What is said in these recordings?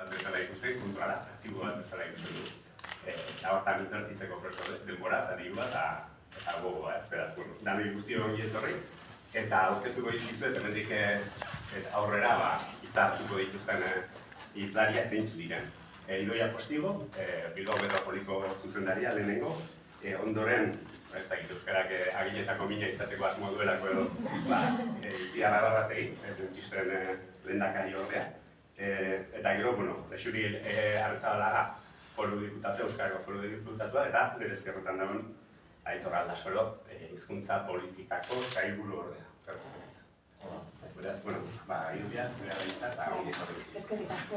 bezala ikusten, kulturala, aktibo bat bezala ikusten du. Eta hortan invertitzeko preso denbora, eta dirua, eta gogoa, ez beraz, dani guzti hori etorri. Eta aurkezuko izkizuet, hemendik aurrera, hitzartuko dituzten izlaria zeintzu diren. Idoia Postigo, Bilbao Metropoliko zuzendaria lehenengo, ondoren, ez dakit euskarak agiletako mina izateko asmo duelako edo, itziarra barrategi, txisten lehendakari ordea. Eta gero, Lexuri Artzabalaga foru diputatua, Euskarako foru diputatua, eta nire ezkerretan dagoen Aitor Aldasoro, hizkuntza politikako sailburu ordea. Beraz, irudiaz, nire abitza eta ongi etorri. Eskerrik asko.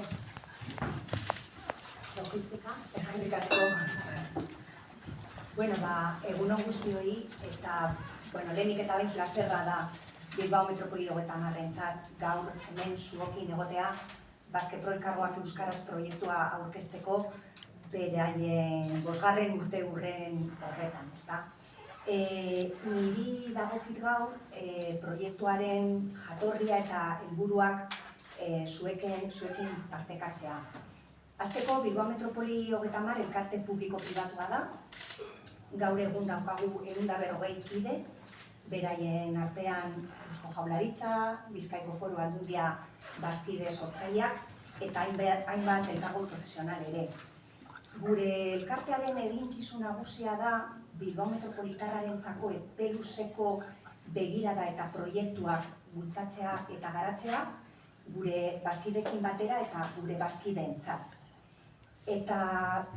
Logistika, eskerrik asko. Egun on guztioi, eta lehenik eta behin plazerra da Bilbao Metropoliko eta marrentzat gaur hemen zuokin egotea Baskepro elkargoak euskaraz proiektua aurkezteko beraien 5. urte urren horretan, ezta? Niri dagokit gaur proiektuaren jatorria eta helburuak zuekin partekatzea. Hasteko, Bilbao Metropoli 30 elkarte publiko-pribatua da. Gaur egun daukagu 140 kide, beraien artean Eusko Jaurlaritza, Bizkaiko Foru Aldundia bazkide sortzaileak eta hainbat elkargo profesional ere. Gure elkartearen eginkizun nagusia da Bilbao Metropolitarrarentzako epe luzeko begirada eta proiektuak bultzatzea eta garatzea gure bazkideekin batera eta gure bazkideentzat. Eta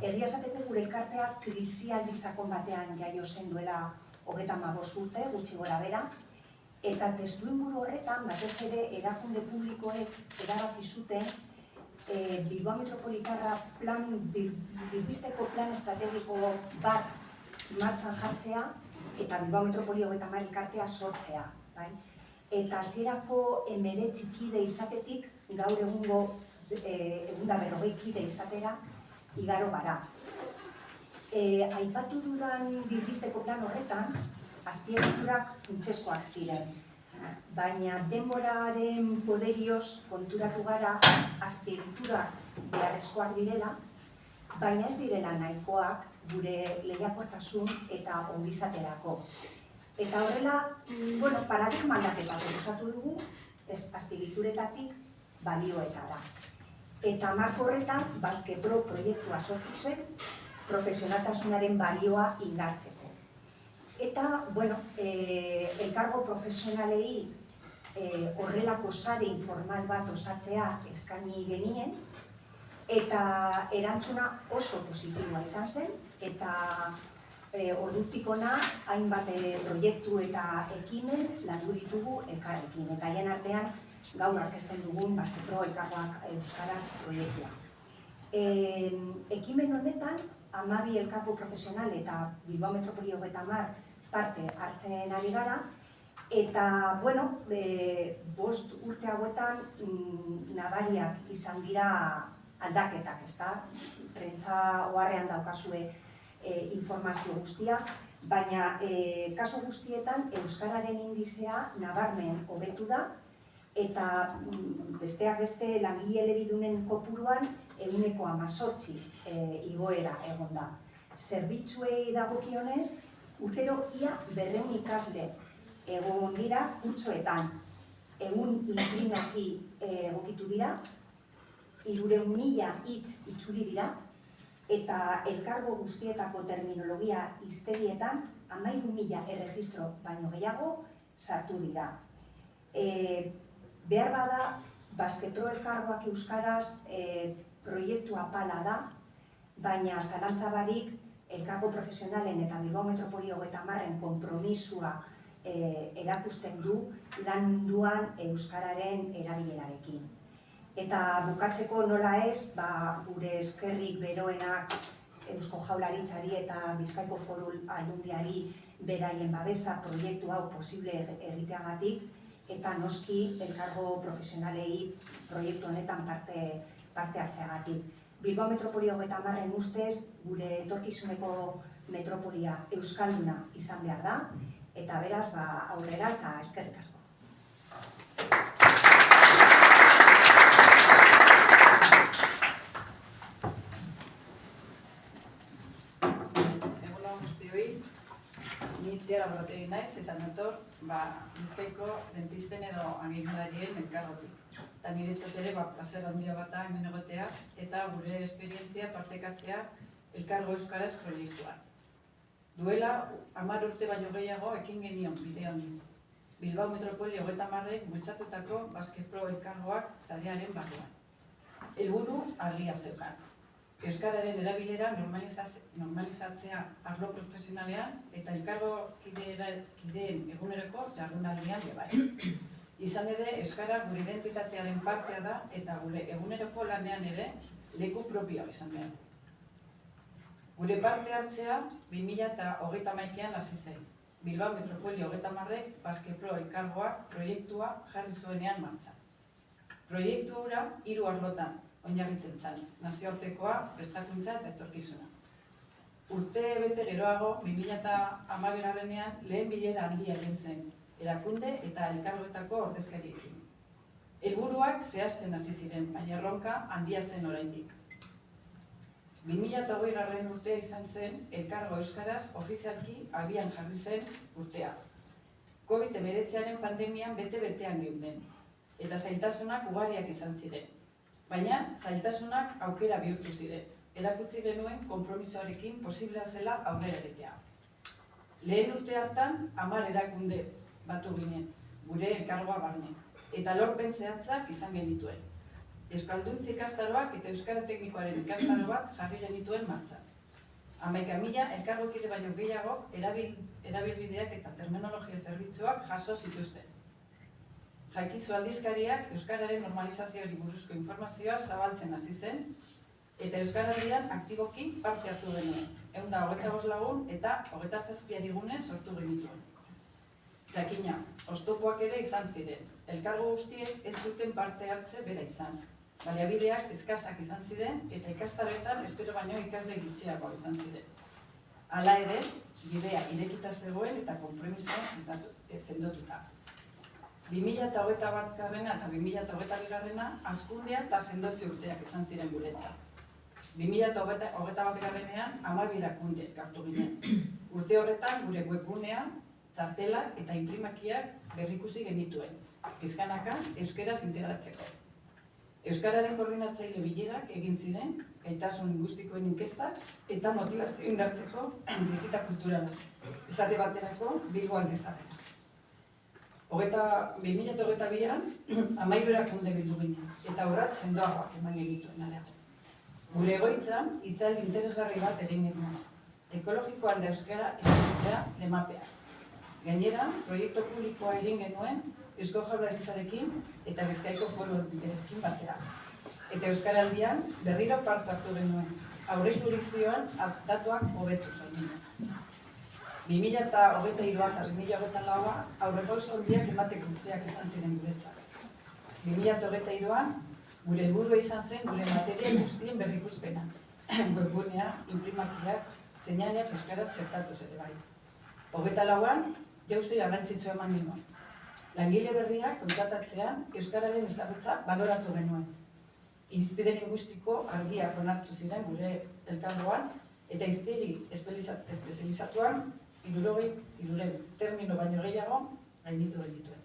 egia esateko gure elkarteak krisialdi sakon batean jaio zen duela 35 urte, gutxi gora bera, eta testuinguru horretan, batez ere erakunde publikoek erabaki zuten Bilbao Metropolitarra bilbisteko plan estrategiko bat martxan jartzea eta Bilbao Metropoliko 30 elkartea sortzea. Eta hasierako 19 kide izatetik gaur egungo 140 kide izatera igaro gara. Aipatu dudan bilbisteko plan horretan, azpiegiturak funtsezkoak ziren. Baina denboraren poderioz konturatu gara azpiegiturak beharrezkoak direla, baina ez direla nahikoak gure lehiakortasun eta ongizaterako. Eta horrela, paradigma aldaketa proposatu dugu, azpiegituretatik balioetara. Eta marko horretan, Baskepro proiektua sortu zen, profesionaltasunaren balioa indartzeko. Eta, elkargo profesionalei horrelako sare informal bat osatzea eskaini genien, eta erantzuna oso positiboa izan zen, eta ordutik hona hainbat proiektu eta ekimen landu ditugu elkarrekin, eta haien artean gaur aurkezten dugun Baskepro elkargoak euskaraz proiektua. Ekimen honetan, 12 elkargo profesional eta Bilbao Metropoliko 30 parte hartzen ari gara, eta, 5 urte hauetan nabariak izan dira aldaketak, ezta? Prentsa oharrean daukazue informazio guztia, baina kasu guztietan euskararen indizea nabarmen hobetu da, eta besteak beste langile elebidunen kopuruan 18% igoera egon da. Zerbitzuei dagokionez, urtero ia 200 ikasle egon dira kurtsoetan. 100 intrinaki egokitu dira, 300.000 hitz itzuli dira, eta elkargo guztietako terminologia hiztegietan 13.000 erregistro baino gehiago sartu dira. Behar bada, Baskepro elkargoak euskaraz proiektu apala da, baina zalantza barik elkargo profesionalen eta Bilbao Metropoliko 30 konpromisua erakusten du lan munduan euskararen erabilerarekin. Eta bukatzeko nola ez, gure eskerrik beroenak Eusko Jaurlaritzari eta Bizkaiko Foru Aldundiari beraien babesa proiektu hau posible egiteagatik, eta noski elkargo profesionalei proiektu honetan parte hartzeagatik. Bilbao Metropoliko 30 ustez gure etorkizuneko metropolia euskalduna izan behar da, eta beraz aurrera eta eskerrik asko. Arregi naiz eta nator Bizkaiko dentisten edo aginalarien elkargotik. Eta niretzat ere plazer handia bat da hemen egotea eta gure esperientzia partekatzea Elkargo Euskaraz proiektuan. Duela 10 urte baino gehiago ekin genion bide honi. Bilbao Metropoli 30ek bultzatutako Baskepro elkargoak sarearen barruan. Helburu argia zeukan. Euskararen erabilera normalizatzea arlo profesionalean eta elkargo kideen eguneroko jardunaldian bai. Izan ere, euskara gure identitatearen partea da eta gure eguneroko lanean ere leku propioa izan behar. Gure parte hartzea 2021an hasi zen. Bilbao Metropoli 30ek Baskepro elkargoak proiektua jarri zuenean martxan. Proiektu hura 3 arlotan oinarritzen zen, nazioartekoa, prestakuntza eta etorkizuna. Urte bete geroago, 2012an lehen bilera handia egin zen, erakunde eta elkargoetako ordezkariekin. Helburuak zehazten hasi ziren, baina erronka handia zen oraindik. 2020 urtea izan zen Elkargo Euskaraz ofizialki abian jarri zen urtea. COVID-19 pandemian bete-betean geunden, eta zailtasunak ugariak izan ziren. Baina zailtasunak aukera bihurtu ziren. Erakutsi genuen konpromisoarekin posiblea zela aurrera egitea. Lehen urte hartan 10 erakunde batu ginen, gure elkargoa barne, eta lorpen zehatzak izan genituen. Euskalduntzi ikastaroak eta Euskara Teknikoaren ikastaro bat jarri genituen martxan. 11.000 elkargokide baino gehiago erabilbideak eta terminologia zerbitzuak jaso zituzten. Jakizu aldizkariak Euskararen normalizazioari buruzko informazioa zabaltzen hasi zen, eta Euskaraldian aktiboki parte hartu genuen, 125 lagun eta 27 gune sortu genituen. Jakina, oztopoak ere izan ziren, elkargo guztiek ez zuten parte hartze bera izan. Baliabideak eskasak izan ziren eta ikastaroetan espero baino ikasle gutxiago izan ziren. Hala ere, bidea irekita zegoen eta konpromisoa sendotuta. 2021 eta 2022 hazkundea eta sendotze urteak izan ziren guretzat. 2021an 12 erakunde elkartu ginen. Urte horretan gure webgunea, txartelak eta inprimakiak berrikusi genituen, pizkanaka euskaraz integratzeko. Euskararen koordinatzaile bilerak egin ziren, gaitasun lingustikoen inkestak eta motivazio indartzeko bizita kulturala. Esate baterako Bilboan dezakera. 2022an 13 erakunde bildu ginen, eta urrats sendoagoak eman genituen areago. Gure egoitzan, hitzaldi interesgarri bat egin genuen. Ekologikoan da euskara erabiltzea lemapea. Gainera, proiektu publikoa egin genuen Eusko Jaurlaritzarekin eta Bizkaiko Foru Aldundiarekin batera. Eta Euskaraldian berriro parte hartu genuen, aurreikusizioan datuak hobetu zaien. 2023 eta 2024 aurrepauso handiak emateko urteak izan ziren guretzat. 2023an gure helburua izan zen gure material guztien berrikuspena. Webgunea, inprimakiak, seinaleak euskaraz txertatuz ere bai. 24an jauzi garrantzitsua eman genuen. Langile berriak kontratatzean euskararen ezagutza baloratu genuen. Irizpide lingustiko argiak onartu ziren gure elkargoan eta hiztegi espezializatuan 60 termino baino gehiago gainditu genituen.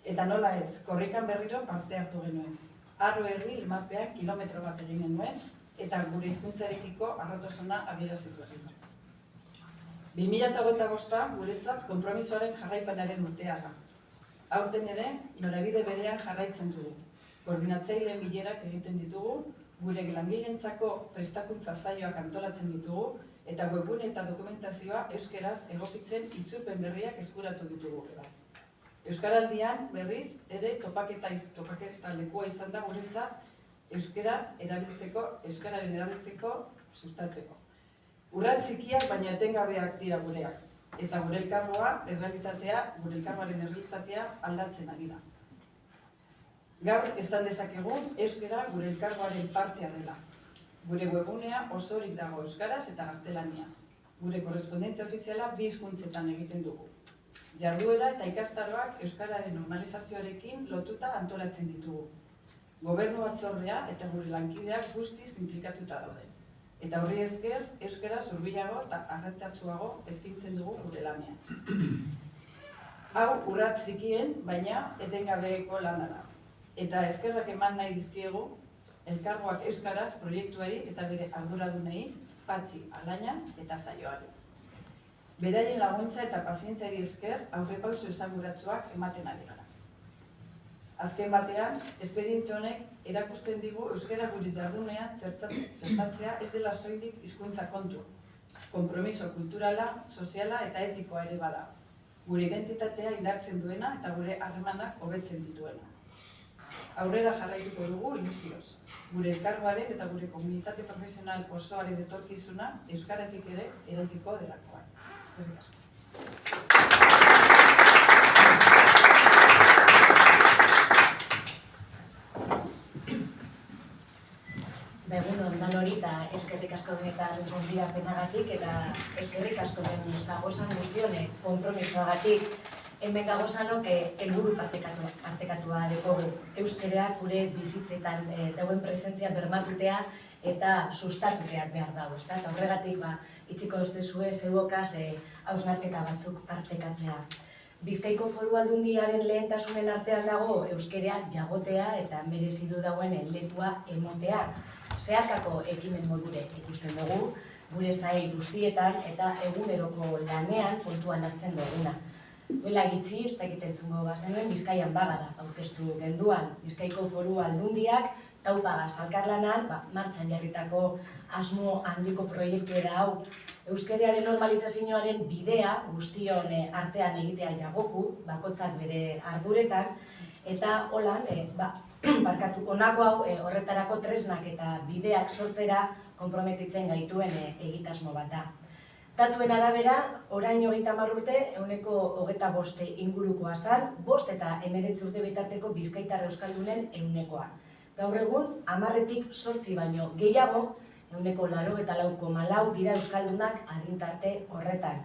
Eta nola ez, korrikan berriro parte hartu genuen. Arro herri ilmapean kilometro bat egin genuen eta gure hizkuntzarekiko harrotasuna adieraziz berriro. 2025 guretzat konpromisoaren jarraipenaren urtea da. Aurten ere, norabide berean jarraitzen dugu. Koordinatzaileen bilerak egiten ditugu, gure langileentzako prestakuntza saioak antolatzen ditugu, eta webgune eta dokumentazioa euskeraz egokitzen itzulpen berriak eskuratu ditugu. Euskaraldian berriz ere topaketa lekua izan da guretzat euskararen erabiltzeko sustatzeko. Urrats txikiak baina etengabeak dira gureak. Eta gure elkargoaren errealitatea aldatzen ari da. Gaur esan dezakegu euskara gure elkargoaren partea dela. Gure webgunea osorik dago euskaraz eta gaztelaniaz. Gure korrespondentzia ofiziala 2 hizkuntzetan egiten dugu. Jarduera eta ikastaroak euskararen normalizazioarekin lotuta antolatzen ditugu. Gobernu batzordea eta gure lankideak guztiz inplikatuta daude. Eta horri esker, euskara hurbilago eta arrantzatsuago eskaintzen dugu gure lanean. Hau urrats zikien, baina etengabeko lana da. Eta eskerrak eman nahi dizkiegu elkargoak euskaraz proiektuari eta bere arduradunei, Patxi, Alaina eta Saioari. Beraien laguntza eta pazientziari esker aurrepauso esanguratsuak ematen ari gara. Azken batean, esperientzia honek erakusten digu euskara gure jardunean txertatzea ez dela soilik hizkuntza kontu. Konpromiso kulturala, soziala eta etikoa ere bada. Gure identitatea indartzen duena eta gure harremanak hobetzen dituena. Aurrera jarraituko dugu ilusioz. Gure elkargoaren eta gure komunitate profesional osoaren etorkizuna euskaratik ere eraikiko delakoan. Eskerrik asko. Egunon dan hori eta eskerrik asko benetan gonbidapenagatik eta eskerrik asko den zagozan guztione konpromisoagatik. Hemen gagozanok helburu partekatua dekogu. Euskereak gure bizitzetan dauen presentzia bermatutea eta sustatuteak behar dago. Eta horregatik itxiko duztezue zeuokaz hausnarketa batzuk partekatzea. Bizkaiko Foru Aldundiaren lehentasunen artean dago euskerea jagotea eta merezidu dauen lekua emotea. Zeharkako ekimen modure ikusten dugu, gure sail guztietan eta eguneroko lanean kontuan hartzen duguna. Duela gitxi, ez dakiten zungo bazenuen, Bizkaian Bagara aurkeztu genduan. Bizkaiko Foru Aldundiak Taupaga Salkarlanan martxan jarritako asmo handiko proiektu era hau. Euskerearen normalizazioaren bidea guztion artean egitea jagoku, bakotzak bere arduretan, eta holan, honako hau horretarako tresnak eta bideak sortzera konprometitzen gaituen egitasmo bat da. Datuen arabera, orain 30 urte, 25 ingurukoa zan, 5 eta 19 urte bitarteko bizkaitar euskaldunen 100koa. Gaur egun, 10-tik 8 baino gehiago, 84,4 dira euskaldunak adintarte horretan.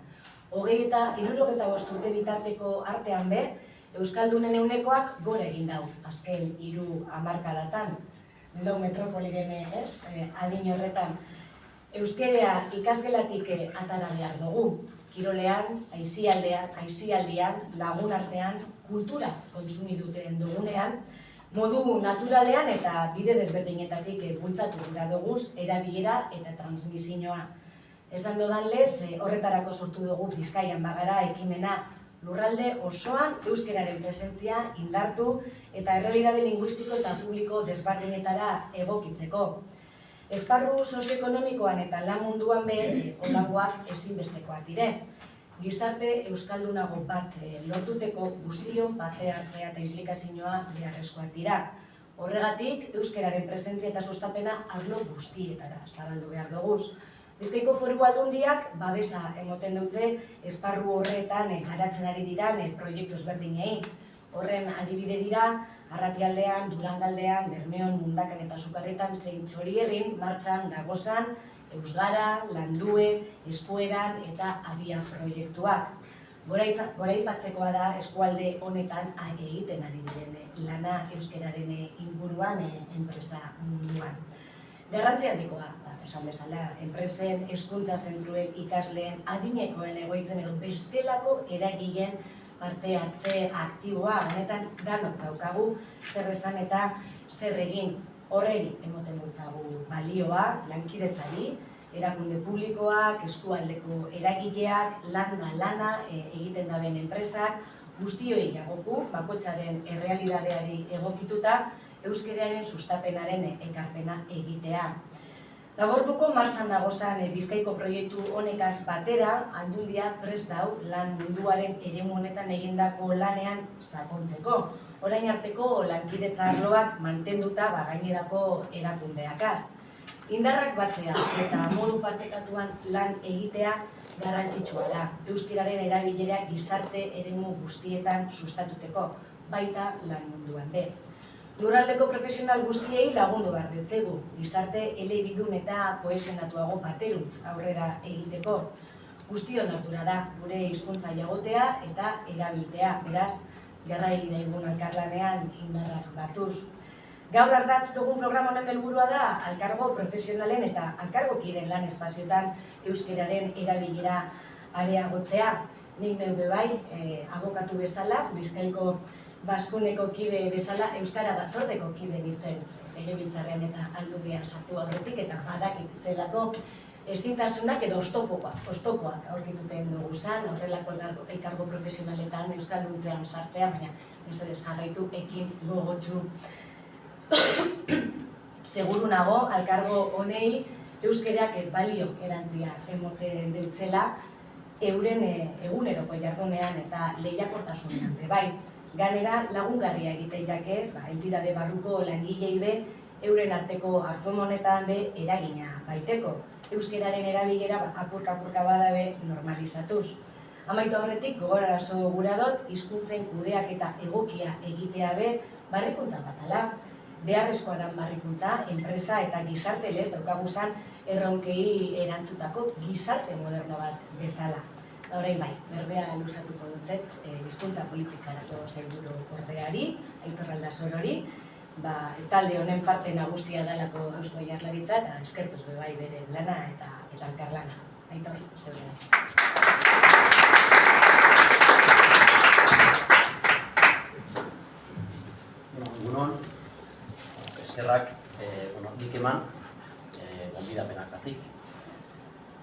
20 eta 65 urte bitarteko artean be, euskaldunen 100koak gora egin dau, azken 3 hamarkadatan. Lau metropoliren adin horretan. Euskerea ikasgelatik atara behar dugu. Kirolean, aisialdian, lagun artean, kultura kontsumiduten dugunean, modu naturalean eta bide desberdinetatik bultzatu gura duguz erabilera eta transmisioa. Esan dodan lez, horretarako sortu dugu Bizkaian Bagara ekimena lurralde osoan euskeraren presentzia indartu eta errealitate linguistiko eta publiko desberdinetara egokitzeko. Esparru sozioekonomikoan eta lan munduan be, holakoak ezinbestekoak dire. Gizarte euskaldunago bat lortuteko guztion parte hartzea eta implikazioa beharrezkoak dira. Horregatik, euskeraren presentzia eta sustapena arlo guztietara zabaldu behar duguz. Bizkaiko Foru Aldundiak babesa emoten dutze esparru horretan garatzen ari diran proiektu ezberdinei. Horren adibide dira, Arratialdean, Durangaldean, Bermeon, Mundakan eta Sukarretan zein Txorierrin martxan dagozan Eusgara, Landue, Eskueran eta Abia proiektuak. Goraipatzekoa da eskualde honetan egiten ari diren lana euskeraren inguruan enpresa munduan. Garrantzi handikoa, esan bezala, enpresen, hezkuntza zentruen, ikasleen, adinekoen egoitzen edo bestelako eragileen parte hartze aktiboa, honetan danok daukagu zer esan eta zer egin. Horreri emoten dutzagu balioa, lankidetzari, erakunde publikoak, eskualdeko eragileak, lana egiten daben enpresak, guztioi jagoku, bakoitzaren errealitateari egokituta, euskeraren sustapenaren ekarpena egitea. Laborduko martxan dagozan Bizkaiko proiektu honekaz batera, Aldundia prest dau lan munduaren eremu honetan egindako lanean sakontzeko. Orain arteko lankidetza arloak mantenduta gainerako erakundeakaz. Indarrak batzea eta modu partekatuan lan egitea garrantzitsua da. Euskararen erabilera gizarte eremu guztietan sustatuteko, baita lan munduan be. Lurraldeko profesional guztiei lagundu behar diotzegu, gizarte elebidun eta kohesionatuago baterutz aurrera egiteko. Guztion ardura da, gure hizkuntza jagotea eta erabiltea, beraz, jarrai daigun elkarlanean indarrak batuz. Gaur ardatz dugun programa honen helburua da, alkargo profesionalen eta alkargokideen lan espazioetan euskararen erabilera areagotzea. nik neube bai, abokatu bezala, Bizkaiko Baskuneko kide bezala, Euskara Batzordeko kide nintzen legebiltzarrean eta Aldundian sartu aurretik, eta badakit zelako ezintasunak edo oztopoak aurkituten dugu zan, horrelako elkargo profesionaletan euskalduntzean sartzea, baina mesedez jarraitu ekin gogotsu. Seguru nago, alkargo honei euskerak balio erantzia emoten deutzela euren eguneroko jardunean eta lehiakortasunean. Bai, ganera lagungarria egiten jake, entidade barruko langilei be, euren arteko hartu honetan be eragina baiteko. Euskeraren erabilera apurka-apurka badabe normalizatuz. Amaitu horretik gogorarazo gura dut, hizkuntzen kudeak eta egokia egitea be barrikuntza batala. Beharrezkoa dan barrikuntza, enpresa eta gizarte lez daukaguzan erronkei erantzutako gizarte moderno bat bezala. Orain bai, berbea luzatuko dutzet, hizkuntza politikarako sailburu ordeari, Aitor Aldasorori, talde honen parte nagusia dalako Eusko Jaurlaritza eta eskertuz bai bere lana eta elkarlana. Aitor, zeure. Egunon, eskerrak nik eman gonbidapenagatik.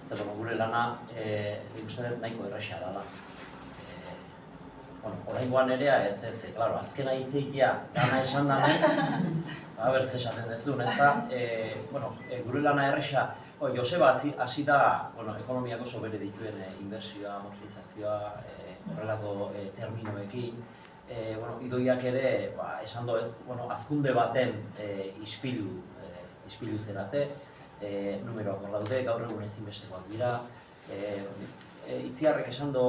Zer gure lana uste dut nahiko erraxa dela. Oraingoan ere ez, claro, azkena hitzikia gana esan damen, berz esaten dezun, ez da, gure lana erraxa, Joseba hasi da ekonomiak oso bere dituen inbertsioa, amortizazioa, horrelako terminoekin, idoiak ere, esan do ez, hazkunde baten ispilu zerate, numeroak hor daude, gaur egun ezinbestekoak dira, Itziarrek esan do,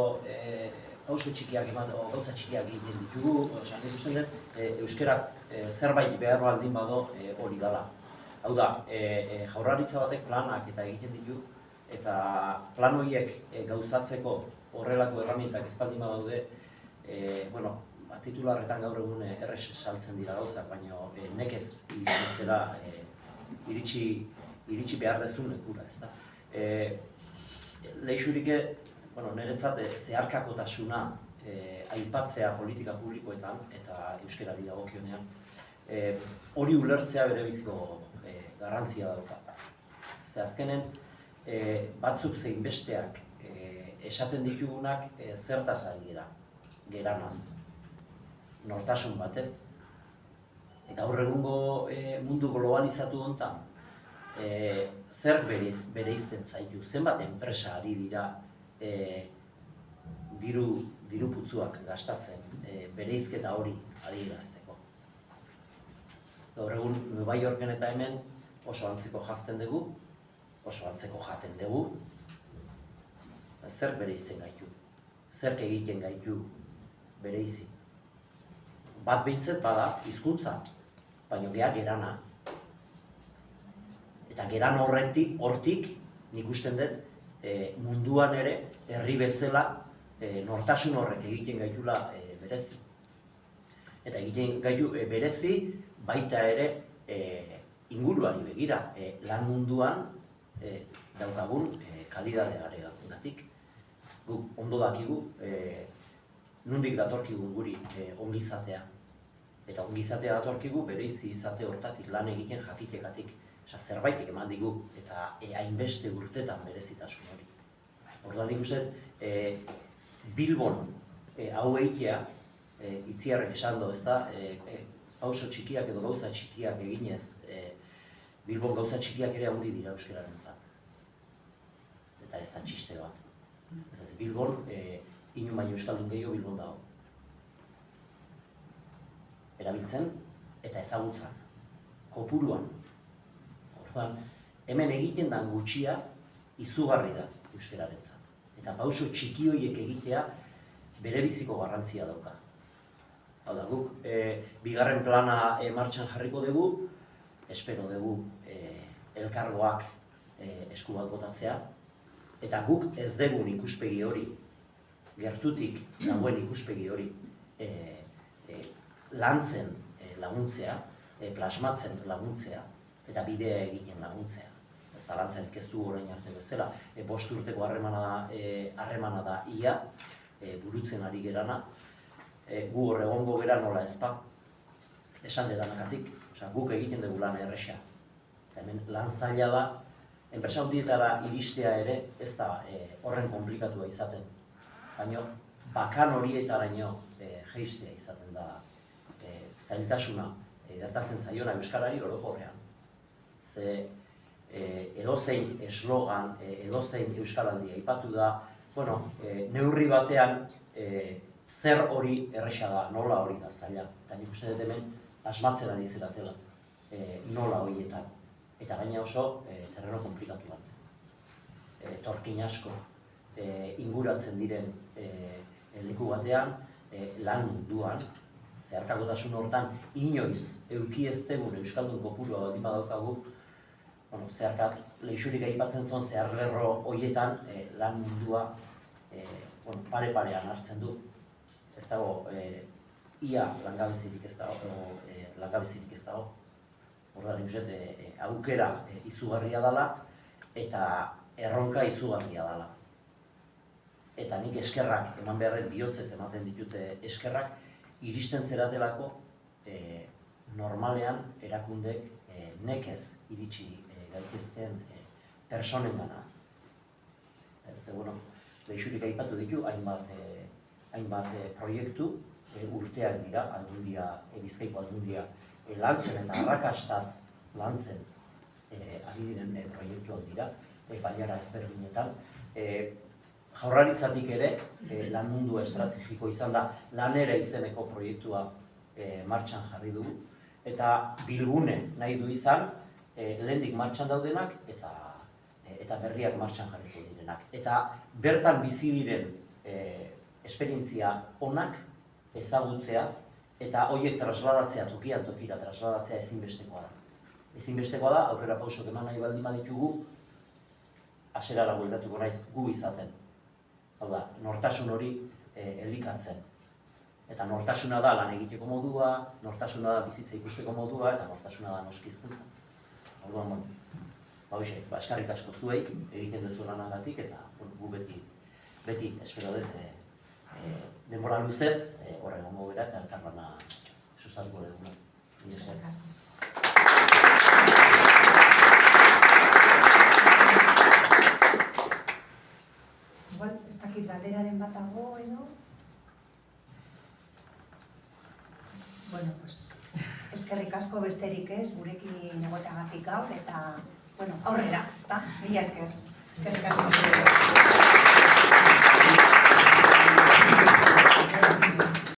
pauso txikiak eman, gauza txikiak egiten ditugu, ikusten dut, euskerak zerbait behar baldin bado hori dela. Hau da, Jaurlaritza batek planak eta egiten ditu, eta plan horiek gauzatzeko horrelako erramintak ez baldin badaude, titularretan gaur egun errez saltzen dira gauzak, baina nekez iritsi behar dezun lekura, ez da. Leixurik, niretzat zeharkakotasuna aipatzea politika publikoetan eta euskerari dagokionean, hori ulertzea bere biziko garrantzia dauka. Ze azkenen, batzuk zein besteak esaten ditugunak zertaz ari geranaz, nortasun batez. Gaur egungo mundu globalizatu honetan, zer bereizten zaitu, zenbat enpresa ari dira diru putzuak gastatzen bereizketa hori adierazteko. Gaur egun Nueva Yorken eta hemen oso antzeko jazten dugu, oso antzeko jaten dugu, zer bereizten gaitu, zerk egiten gaitu bereizi. Bat behintzet bada hizkuntza, baina geha gerana. Eta geran hortik nik usten dut munduan ere herri bezala nortasun horrek egiten gaitula berezi. Eta egiten gaitu berezi baita ere inguruari begira, lan munduan daukagun kalidadearengatik. Guk ondo dakigu nondik datorkigun guri ongizatea. Eta ongizatea datorkigu bereizi izate hortatik lan egiten jakitekatik. Zerbaitik eman digu eta hainbeste urtetan berezitasun hori. Orduan nik uste Bilbon hau egitea, Itziarrek esan do, pauso txikiak edo gauza txikiak eginez, Bilbon gauza txikiak ere handi dira euskerarentzat. Eta ez da txiste bat. Bilbon, inu baino euskaldun gehiago Bilbon dago. Erabiltzen eta ezagutzan, kopuruan. Hemen egiten den gutxia izugarri da euskerarentzat. Eta pauso txiki horiek egitea bere biziko garrantzia dauka. Hau da, guk bigarren plana martxan jarriko dugu, espero dugu elkargoak esku bat botatzea, eta guk ez dugun ikuspegi hori, gertutik dagoen ikuspegi hori lantzen laguntzea, plasmatzen laguntzea, eta bidea egiten laguntzea. Zalantzen ez du orain arte bezala, 5 urteko harremana da ia, burutzen ari gerana, gu hor egongo gera nola ezpa, esan dedanakatik, guk egiten dugu lan erresa. Hemen lan zaila da, enpresa handietara iristea ere ez da horren konplikatua izaten. Baina bakan horietaraino jeistea izaten da zailtasuna gertatzen zaiona euskarari orokorrean. Ze edozein eslogan, edozein euskaraldia aipatu da, neurri batean zer hori erresa da, nola hori da zaila. Eta nik uste dut hemen asmatzen ari zeratela nola horietan. Eta gaina oso terreno komplikatu bat. Torkin asko inguratzen diren leku batean, lan munduan, zeharkakotasun hortan inoiz eduki ez degun euskaldun kopurua baldin badaukagu, zeharkat leixurik aipatzen zuen zeharlerro horietan lan mundua pare-parean hartzen du. Ez dago, ia langabezirik ez dago. Horda, aukera izugarria dela eta erronka izugarria dela. Eta nik eskerrak, eman beharret bihotzez ematen ditute eskerrak, iristen zeratelako normalean erakundek nekez iritsi gaitezken personengana. Leixurik aipatu ditu, hainbat proiektu urteak dira, Bizkaiko aldundia lantzen eta arrakastaz lantzen ari diren proiektuak dira, bailara ezberdinetan. Jaurlaritzatik ere lan mundu estrategiko izan da Lanera izeneko proiektua martxan jarri dugu. Eta bilgune nahi du izan, lehendik martxan daudenak eta berriak martxan jarriko direnak. Eta bertan bizi diren esperientzia onak ezagutzea eta horiek trasladatzea, tokian tokira trasladatzea ezinbestekoa da. Ezinbestekoa da, aurrera pausok eman nahi baldin baditugu, hasierara bueltatuko naiz gu izaten. Hau da, nortasun hori elikatzen. Eta nortasuna da lan egiteko modua, nortasuna da bizitza ikusteko modua, eta nortasuna da noski hizkuntza. Orduan, eskerrik asko zuei, egiten duzu lanagatik, eta gu beti espero dut denbora luzez, horre gongo gara eta elkarlana sustatuko dugu. Eskerrik asko. Igual, ez dakit galderaren bat dago, edo? Bueno, pues, eskerrik asko besterik ez, gurekin egoteagatik gaur, eta, aurrera, ezta? Mila esker. Eskerrik asko.